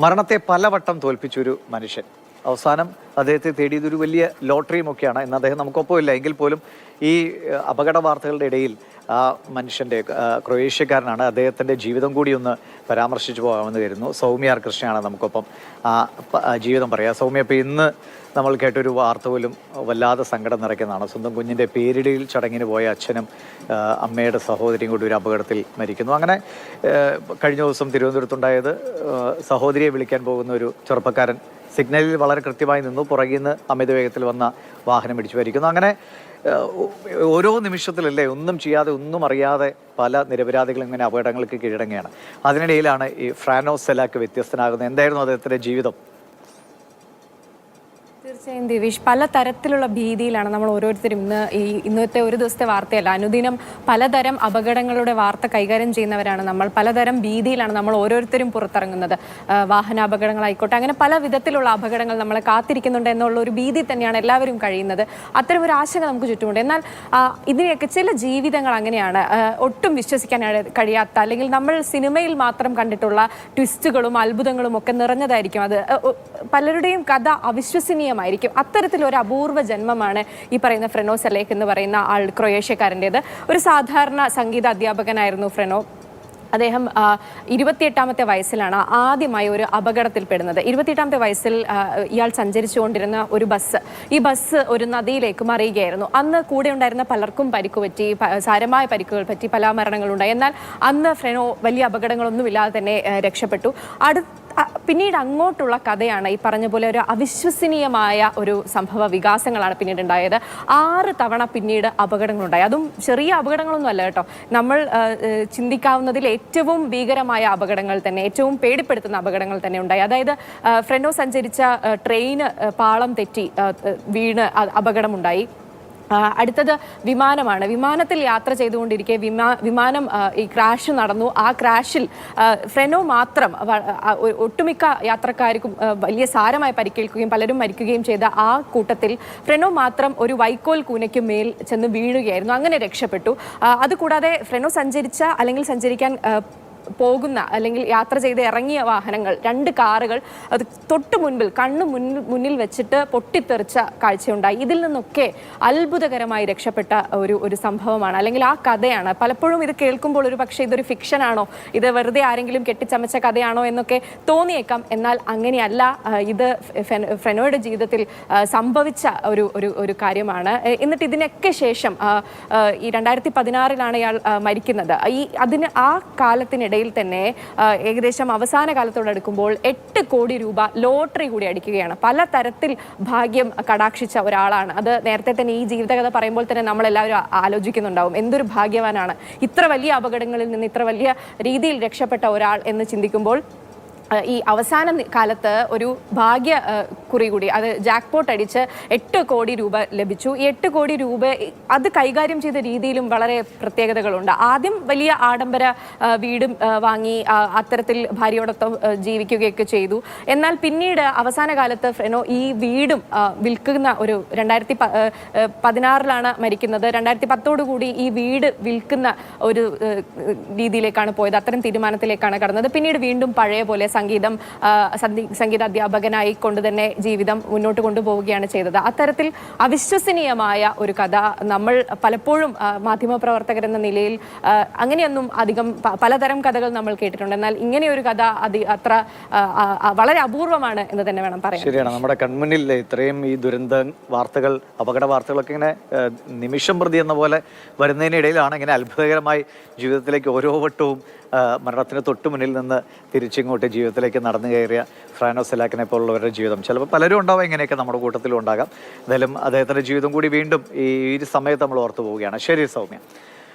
മരണത്തെ പലവട്ടം തോൽപ്പിച്ചൊരു മനുഷ്യൻ. അവസാനം അദ്ദേഹത്തെ തേടിയതൊരു വലിയ ലോട്ടറിയുമൊക്കെയാണ്. ഇന്ന് അദ്ദേഹം നമുക്കൊപ്പമില്ല എങ്കിൽ പോലും ഈ അപകട വാർത്തകളുടെ ഇടയിൽ ആ മനുഷ്യൻ്റെ ക്രൊയേഷ്യക്കാരനാണ്. അദ്ദേഹത്തിൻ്റെ ജീവിതം കൂടി ഒന്ന് പരാമർശിച്ചു പോകാമെന്ന് കരുതുന്നു. സൗമ്യ ആർ കൃഷ്ണയാണ് നമുക്കൊപ്പം ജീവിതം പറയുക. സൗമ്യ, ഇപ്പോൾ ഇന്ന് നമ്മൾ കേട്ടൊരു വാർത്ത പോലും വല്ലാതെ സങ്കടം നിറയ്ക്കുന്നതാണ്. സ്വന്തം കുഞ്ഞിൻ്റെ പേരിടയിൽ ചടങ്ങിന് പോയ അച്ഛനും അമ്മയുടെ സഹോദരിയും കൂടി ഒരു അപകടത്തിൽ മരിക്കുന്നു. അങ്ങനെ കഴിഞ്ഞ ദിവസം തിരുവനന്തപുരത്തുണ്ടായത് സഹോദരിയെ വിളിക്കാൻ പോകുന്ന ഒരു ചെറുപ്പക്കാരൻ സിഗ്നലിൽ വളരെ കൃത്യമായി നിന്നു. പുറകിൽ നിന്ന് അമിത വേഗത്തിൽ വന്ന വാഹനം ഇടിച്ചു മരിക്കുന്നു. അങ്ങനെ ഓരോ നിമിഷത്തിലല്ലേ ഒന്നും ചെയ്യാതെ ഒന്നും അറിയാതെ പല നിരപരാധികളും ഇങ്ങനെ അപകടങ്ങൾക്ക് കീഴടങ്ങുകയാണ്. അതിനിടയിലാണ് ഈ ഫ്രാനോ സെലാക്ക് വ്യത്യസ്തനാകുന്നത്. എന്തായിരുന്നു അദ്ദേഹത്തിൻ്റെ ജീവിതം? തീർച്ചയായും ദിവിഷ്, പല തരത്തിലുള്ള ഭീതിയിലാണ് നമ്മൾ ഓരോരുത്തരും ഇന്നത്തെ ഒരു ദിവസത്തെ വാർത്തയല്ല, അനുദിനം പലതരം അപകടങ്ങളുടെ വാർത്ത കൈകാര്യം ചെയ്യുന്നവരാണ് നമ്മൾ. പലതരം ഭീതിയിലാണ് നമ്മൾ ഓരോരുത്തരും പുറത്തിറങ്ങുന്നത്. വാഹനാപകടങ്ങളായിക്കോട്ടെ, അങ്ങനെ പല വിധത്തിലുള്ള അപകടങ്ങൾ നമ്മളെ കാത്തിരിക്കുന്നുണ്ട് എന്നുള്ള ഒരു ഭീതി തന്നെയാണ് എല്ലാവരും കഴിയുന്നത്. അത്തരം ഒരു ആശങ്ക നമുക്ക് ചുറ്റുമുണ്ട്. എന്നാൽ ഇതിനെയൊക്കെ ചില ജീവിതങ്ങൾ അങ്ങനെയാണ്, ഒട്ടും വിശ്വസിക്കാൻ കഴിയാത്ത, അല്ലെങ്കിൽ നമ്മൾ സിനിമയിൽ മാത്രം കണ്ടിട്ടുള്ള ട്വിസ്റ്റുകളും അത്ഭുതങ്ങളും ഒക്കെ നിറഞ്ഞതായിരിക്കും. അത് പലരുടെയും കഥ അവിശ്വസനീയമായിരിക്കും. അത്തരത്തിലൊരു അപൂർവ ജന്മമാണ് ഈ പറയുന്ന ഫ്രെനോ സെലേക്ക് എന്ന് പറയുന്ന ആൾ, ക്രൊയേഷ്യക്കാരൻ്റേത്. ഒരു സാധാരണ സംഗീത അധ്യാപകനായിരുന്നു ഫ്രെനോ. അദ്ദേഹം 28ാമത്തെ വയസ്സിലാണ് ആദ്യമായി ഒരു അപകടത്തിൽപ്പെടുന്നത്. 28ാമത്തെ വയസ്സിൽ ഇയാൾ സഞ്ചരിച്ചുകൊണ്ടിരുന്ന ഒരു ഈ ബസ് ഒരു നദിയിലേക്ക് മറിയുകയായിരുന്നു. അന്ന് കൂടെ ഉണ്ടായിരുന്ന പലർക്കും പരിക്ക് പറ്റി, സാരമായ പരിക്കുകൾ പറ്റി, പല മരണങ്ങളുണ്ടായി. എന്നാൽ അന്ന് ഫ്രെനോ വലിയ അപകടങ്ങളൊന്നുമില്ലാതെ തന്നെ രക്ഷപ്പെട്ടു. പിന്നീട് അങ്ങോട്ടുള്ള കഥയാണ് ഈ പറഞ്ഞ പോലെ ഒരു അവിശ്വസനീയമായ ഒരു സംഭവ വികാസങ്ങളാണ് പിന്നീട് ഉണ്ടായത്. 6 തവണ പിന്നീട് അപകടങ്ങളുണ്ടായി. അതും ചെറിയ അപകടങ്ങളൊന്നും അല്ല കേട്ടോ. നമ്മൾ ചിന്തിക്കാവുന്നതിൽ ഏറ്റവും ഭീകരമായ അപകടങ്ങൾ തന്നെ, ഏറ്റവും പേടിപ്പെടുത്തുന്ന അപകടങ്ങൾ തന്നെ ഉണ്ടായി. അതായത് ഫ്രെനോ സഞ്ചരിച്ച ട്രെയിന് പാളം തെറ്റി വീണ് അപകടമുണ്ടായി. അടുത്തത് വിമാനമാണ്. വിമാനത്തിൽ യാത്ര ചെയ്തുകൊണ്ടിരിക്കെ വിമാനം ഈ ക്രാഷ് നടന്നു. ആ ക്രാഷിൽ ഫ്രെനോ മാത്രം, ഒട്ടുമിക്ക യാത്രക്കാർക്കും വലിയ സാരമായി പരിക്കേൽക്കുകയും പലരും മരിക്കുകയും ചെയ്ത ആ കൂട്ടത്തിൽ ഫ്രെനോ മാത്രം ഒരു വൈക്കോൽ കൂനയ്ക്ക് മേൽ ചെന്ന് വീഴുകയായിരുന്നു. അങ്ങനെ രക്ഷപ്പെട്ടു. അതുകൂടാതെ ഫ്രെനോ സഞ്ചരിച്ച അല്ലെങ്കിൽ സഞ്ചരിക്കാൻ പോകുന്ന അല്ലെങ്കിൽ യാത്ര ചെയ്ത് ഇറങ്ങിയ വാഹനങ്ങൾ, 2 കാറുകൾ അത് തൊട്ട് മുൻപിൽ മുന്നിൽ വെച്ചിട്ട് പൊട്ടിത്തെറിച്ച കാഴ്ചയുണ്ടായി. ഇതിൽ നിന്നൊക്കെ അത്ഭുതകരമായി രക്ഷപ്പെട്ട ഒരു സംഭവമാണ്, അല്ലെങ്കിൽ ആ കഥയാണ്. പലപ്പോഴും ഇത് കേൾക്കുമ്പോൾ ഒരു പക്ഷേ ഇതൊരു ഫിക്ഷനാണോ, ഇത് വെറുതെ ആരെങ്കിലും കെട്ടിച്ചമച്ച കഥയാണോ എന്നൊക്കെ തോന്നിയേക്കാം. എന്നാൽ അങ്ങനെയല്ല. ഇത് ഫ്രെനോയുടെ ജീവിതത്തിൽ സംഭവിച്ച ഒരു കാര്യമാണ്. എന്നിട്ട് ഇതിനൊക്കെ ശേഷം ഈ 2016 ഇയാൾ മരിക്കുന്നത്. ആ കാലത്തിനിടയിൽ തന്നെ ഏകദേശം അവസാന കാലത്തോടടുക്കുമ്പോൾ 8 കോടി രൂപ ലോട്ടറി കൂടി അടിക്കുകയാണ്. പല തരത്തിൽ ഭാഗ്യം കടാക്ഷിച്ച ഒരാളാണ്. അത് നേരത്തെ തന്നെ ഈ ജീവിതകഥ പറയുമ്പോൾ തന്നെ നമ്മളെല്ലാവരും ആലോചിക്കുന്നുണ്ടാവും, എന്തൊരു ഭാഗ്യവാനാണ് ഇത്ര വലിയ അപകടങ്ങളിൽ നിന്ന് ഇത്ര വലിയ രീതിയിൽ രക്ഷപ്പെട്ട ഒരാൾ എന്ന് ചിന്തിക്കുമ്പോൾ. ഈ അവസാന കാലത്ത് ഒരു ഭാഗ്യ കുറി കൂടി, അത് ജാക്ക്പോട്ട് അടിച്ച് 8 കോടി രൂപ ലഭിച്ചു. ഈ 8 കോടി രൂപ അത് കൈകാര്യം ചെയ്ത രീതിയിലും വളരെ പ്രത്യേകതകളുണ്ട്. ആദ്യം വലിയ ആഡംബര വീടും വാങ്ങി അത്തരത്തിൽ ഭാര്യയോടൊപ്പം ജീവിക്കുകയൊക്കെ ചെയ്തു. എന്നാൽ പിന്നീട് അവസാന കാലത്ത് ഫ്രെനോ ഈ വീടും വിൽക്കുന്ന 2016 മരിക്കുന്നത്. 2010 കൂടി ഈ വീട് വിൽക്കുന്ന ഒരു രീതിയിലേക്കാണ് പോയത്. അത്തരം തീരുമാനത്തിലേക്കാണ് കടന്നത്. പിന്നീട് വീണ്ടും പഴയ പോലെ സംഗീത അധ്യാപകനായി കൊണ്ട് തന്നെ ജീവിതം മുന്നോട്ട് കൊണ്ടുപോവുകയാണ് ചെയ്തത്. അത്തരത്തിൽ അവിശ്വസനീയമായ ഒരു കഥ നമ്മൾ പലപ്പോഴും മാധ്യമപ്രവർത്തകരെന്ന നിലയിൽ അങ്ങനെയൊന്നും അധികം പലതരം കഥകൾ നമ്മൾ കേട്ടിട്ടുണ്ട്. എന്നാൽ ഇങ്ങനെയൊരു കഥ അത്ര വളരെ അപൂർവമാണ് എന്ന് തന്നെ വേണം പറയാൻ. ശരിയാണ്. നമ്മുടെ കൺമുന്നിൽ ഇത്രയും ഈ ദുരന്ത വാർത്തകൾ, അപകട വാർത്തകളൊക്കെ ഇങ്ങനെ നിമിഷം പ്രതി എന്ന പോലെ വരുന്നതിനിടയിലാണ് ഇങ്ങനെ അത്ഭുതകരമായി ജീവിതത്തിലേക്ക് ഓരോ വട്ടവും മരണത്തിന് തൊട്ടു മുന്നിൽ നിന്ന് തിരിച്ചിങ്ങോട്ട് ജീവിതത്തിലേക്ക് നടന്നു കയറിയ ഫ്രാനോ സെലാക്കിനെ പോലുള്ളവരുടെ ജീവിതം. ചിലപ്പോൾ പലരും ഉണ്ടാവാം, ഇങ്ങനെയൊക്കെ നമ്മുടെ കൂട്ടത്തിലും ഉണ്ടാകാം. എന്തായാലും അദ്ദേഹത്തിൻ്റെ ജീവിതം കൂടി വീണ്ടും ഈ സമയത്ത് നമ്മൾ ഓർത്തു പോവുകയാണ്. ശരി സൗമ്യ.